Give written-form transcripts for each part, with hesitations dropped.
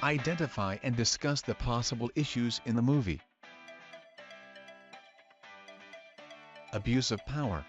Identify and discuss the possible issues in the movie. Abuse of power.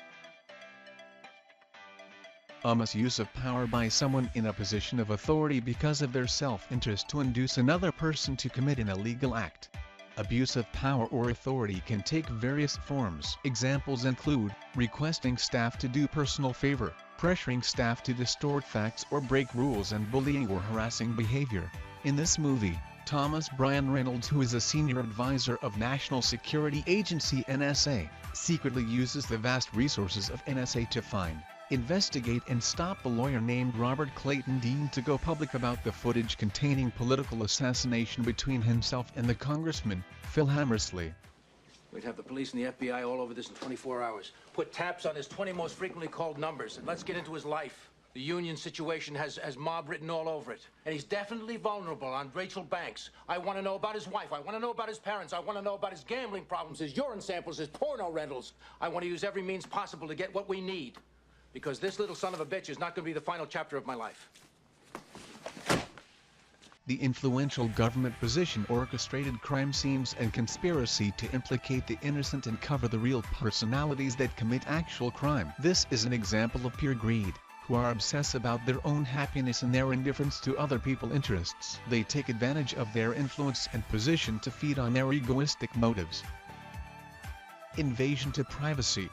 A misuse of power by someone in a position of authority because of their self-interest to induce another person to commit an illegal act. Abuse of power or authority can take various forms. Examples include requesting staff to do personal favor, pressuring staff to distort facts or break rules, and bullying or harassing behavior. In this movie, Thomas Reynolds, who is a senior advisor of National Security Agency NSA, secretly uses the vast resources of NSA to find, investigate and stop a lawyer named Robert Clayton Dean to go public about the footage containing political assassination between himself and the congressman, Phil Hammersley. We'd have the police and the FBI all over this in 24 hours. Put taps on his 20 most frequently called numbers, and let's get into his life. The union situation has mob written all over it. And he's definitely vulnerable on Rachel Banks. I want to know about his wife. I want to know about his parents. I want to know about his gambling problems, his urine samples, his porno rentals. I want to use every means possible to get what we need. Because this little son of a bitch is not going to be the final chapter of my life. The influential government position orchestrated crime scenes and conspiracy to implicate the innocent and cover the real personalities that commit actual crime. This is an example of pure greed, who are obsessed about their own happiness and their indifference to other people's interests. They take advantage of their influence and position to feed on their egoistic motives. Invasion to privacy.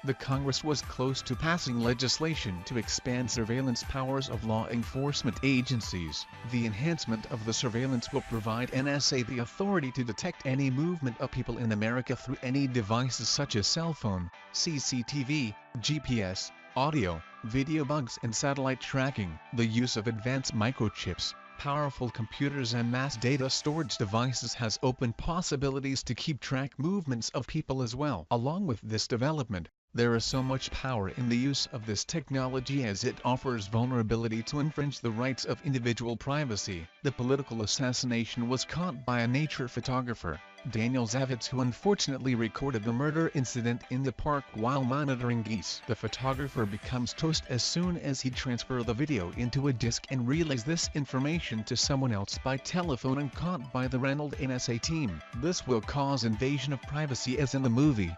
The Congress was close to passing legislation to expand surveillance powers of law enforcement agencies. The enhancement of the surveillance will provide NSA the authority to detect any movement of people in America through any devices such as cell phone, CCTV, GPS, audio, video bugs and satellite tracking. The use of advanced microchips, powerful computers and mass data storage devices has opened possibilities to keep track movements of people as well. Along with this development, there is so much power in the use of this technology as it offers vulnerability to infringe the rights of individual privacy. The political assassination was caught by a nature photographer, Daniel Zavitz, who unfortunately recorded the murder incident in the park while monitoring geese. The photographer becomes toast as soon as he transfers the video into a disk and relays this information to someone else by telephone and caught by the Reynolds NSA team. This will cause invasion of privacy as in the movie.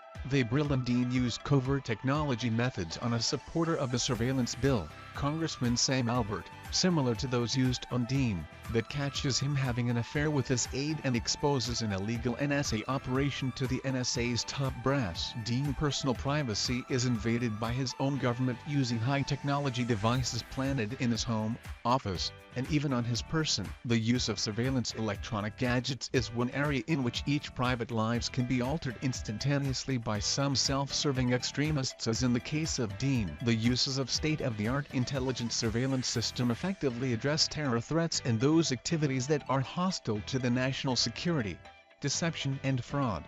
Brill and Dean used covert technology methods on a supporter of the surveillance bill, Congressman Sam Albert, similar to those used on Dean, that catches him having an affair with his aide and exposes an illegal NSA operation to the NSA's top brass. Dean's personal privacy is invaded by his own government using high-technology devices planted in his home, office, and even on his person. The use of surveillance electronic gadgets is one area in which each private lives can be altered instantaneously by some self-serving extremists, as in the case of Dean. The uses of state-of-the-art intelligence surveillance system effectively address terror threats and those activities that are hostile to the national security, deception and fraud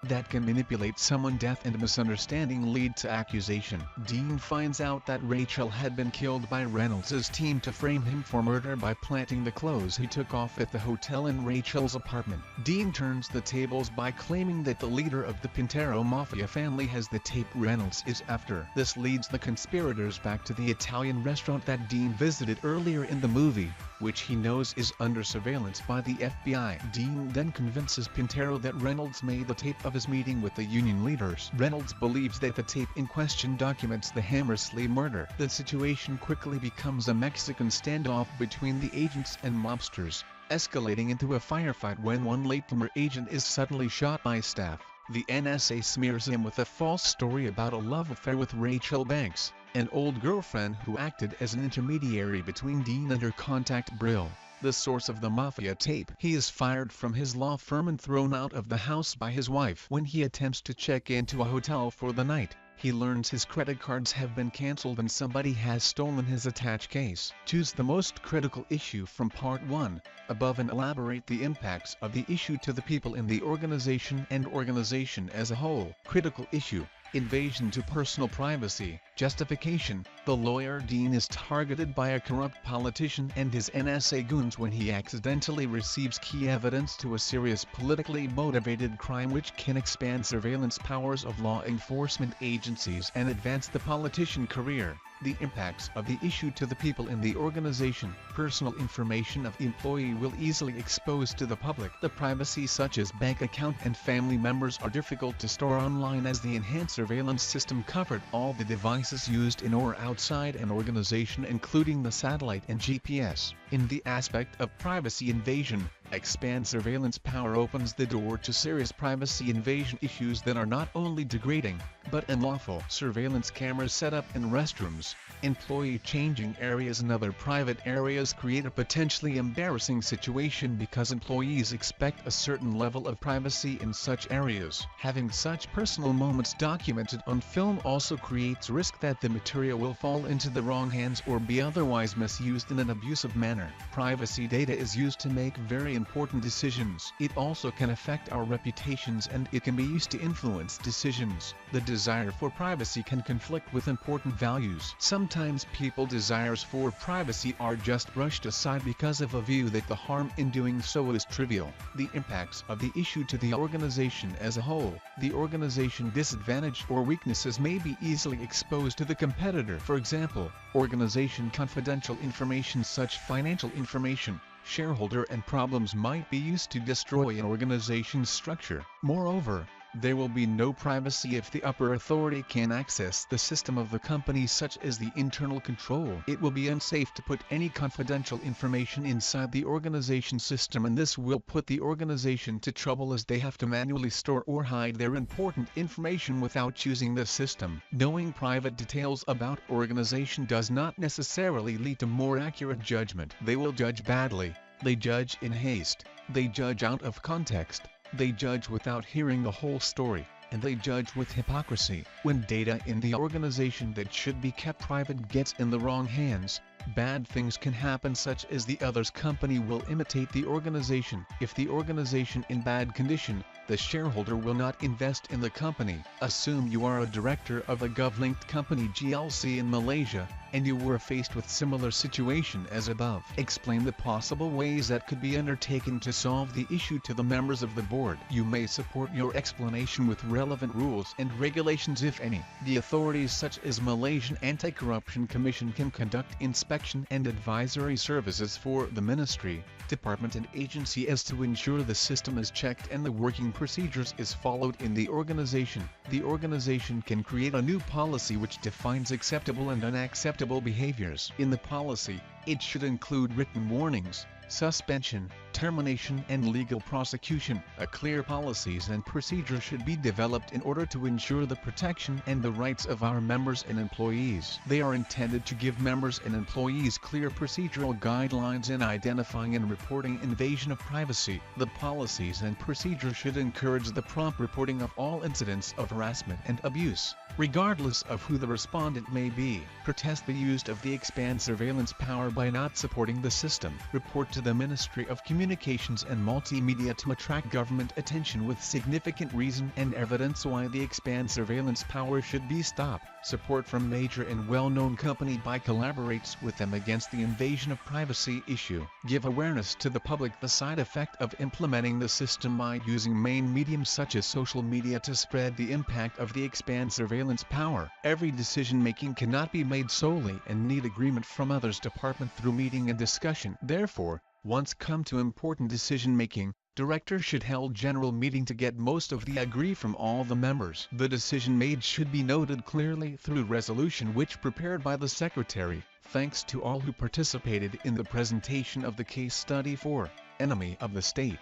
that can manipulate someone. Death and misunderstanding lead to accusation. Dean finds out that Rachel had been killed by Reynolds' team to frame him for murder by planting the clothes he took off at the hotel in Rachel's apartment. Dean turns the tables by claiming that the leader of the Pintero Mafia family has the tape Reynolds is after. This leads the conspirators back to the Italian restaurant that Dean visited earlier in the movie, which he knows is under surveillance by the FBI. Dean then convinces Pintero that Reynolds made the tape of his meeting with the union leaders. Reynolds believes that the tape in question documents the Hammersley murder. The situation quickly becomes a Mexican standoff between the agents and mobsters, escalating into a firefight when one latecomer agent is suddenly shot by staff. The NSA smears him with a false story about a love affair with Rachel Banks, an old girlfriend who acted as an intermediary between Dean and her contact Brill, the source of the Mafia tape. He is fired from his law firm and thrown out of the house by his wife. When he attempts to check into a hotel for the night, he learns his credit cards have been cancelled and somebody has stolen his attached case. Choose the most critical issue from Part 1, above, and elaborate the impacts of the issue to the people in the organization and organization as a whole. Critical issue: invasion to personal privacy. Justification: the lawyer Dean is targeted by a corrupt politician and his NSA goons when he accidentally receives key evidence to a serious politically motivated crime which can expand surveillance powers of law enforcement agencies and advance the politician career. The impacts of the issue to the people in the organization. Personal information of the employee will easily expose to the public. The privacy such as bank account and family members are difficult to store online as the enhanced surveillance system covered all the devices used in or outside an organization including the satellite and GPS. In the aspect of privacy invasion, expand surveillance power opens the door to serious privacy invasion issues that are not only degrading, but unlawful. Surveillance cameras set up in restrooms, employee changing areas and other private areas create a potentially embarrassing situation because employees expect a certain level of privacy in such areas. Having such personal moments documented on film also creates risk that the material will fall into the wrong hands or be otherwise misused in an abusive manner. Privacy data is used to make very important decisions. It also can affect our reputations and it can be used to influence decisions. The desire for privacy can conflict with important values. Sometimes people's desires for privacy are just brushed aside because of a view that the harm in doing so is trivial. The impacts of the issue to the organization as a whole. The organization disadvantage or weaknesses may be easily exposed to the competitor. For example, organization confidential information such financial information, shareholder and problems might be used to destroy an organization's structure. Moreover, there will be no privacy if the upper authority can access the system of the company such as the internal control. It will be unsafe to put any confidential information inside the organization system and this will put the organization to trouble as they have to manually store or hide their important information without using the system. Knowing private details about organization does not necessarily lead to more accurate judgment. They will judge badly. They judge in haste. They judge out of context. They judge without hearing the whole story, and they judge with hypocrisy. When data in the organization that should be kept private gets in the wrong hands, bad things can happen such as the other's company will imitate the organization. If the organization in bad condition, the shareholder will not invest in the company. Assume you are a director of a gov-linked company GLC in Malaysia, and you were faced with similar situation as above. Explain the possible ways that could be undertaken to solve the issue to the members of the board. You may support your explanation with relevant rules and regulations if any. The authorities such as Malaysian Anti-Corruption Commission can conduct inspection and advisory services for the ministry, department and agency as to ensure the system is checked and the working procedures is followed in the organization. The organization can create a new policy which defines acceptable and unacceptable behaviors. In the policy, it should include written warnings, suspension, termination and legal prosecution. A clear policies and procedure should be developed in order to ensure the protection and the rights of our members and employees. They are intended to give members and employees clear procedural guidelines in identifying and reporting invasion of privacy. The policies and procedure should encourage the prompt reporting of all incidents of harassment and abuse, regardless of who the respondent may be. Protest the use of the expand surveillance power by not supporting the system. Report to the Ministry of Communications and Multimedia to attract government attention with significant reason and evidence why the expand surveillance power should be stopped. Support from major and well-known company by collaborates with them against the invasion of privacy issue. Give awareness to the public the side effect of implementing the system by using main mediums such as social media to spread the impact of the expand surveillance power. Every decision-making cannot be made solely and need agreement from others department through meeting and discussion. Therefore, once come to important decision-making, director should held general meeting to get most of the agree from all the members. The decision made should be noted clearly through resolution which prepared by the secretary. Thanks to all who participated in the presentation of the case study for Enemy of the State.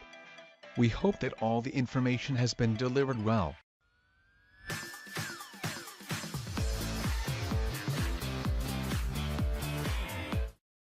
We hope that all the information has been delivered well.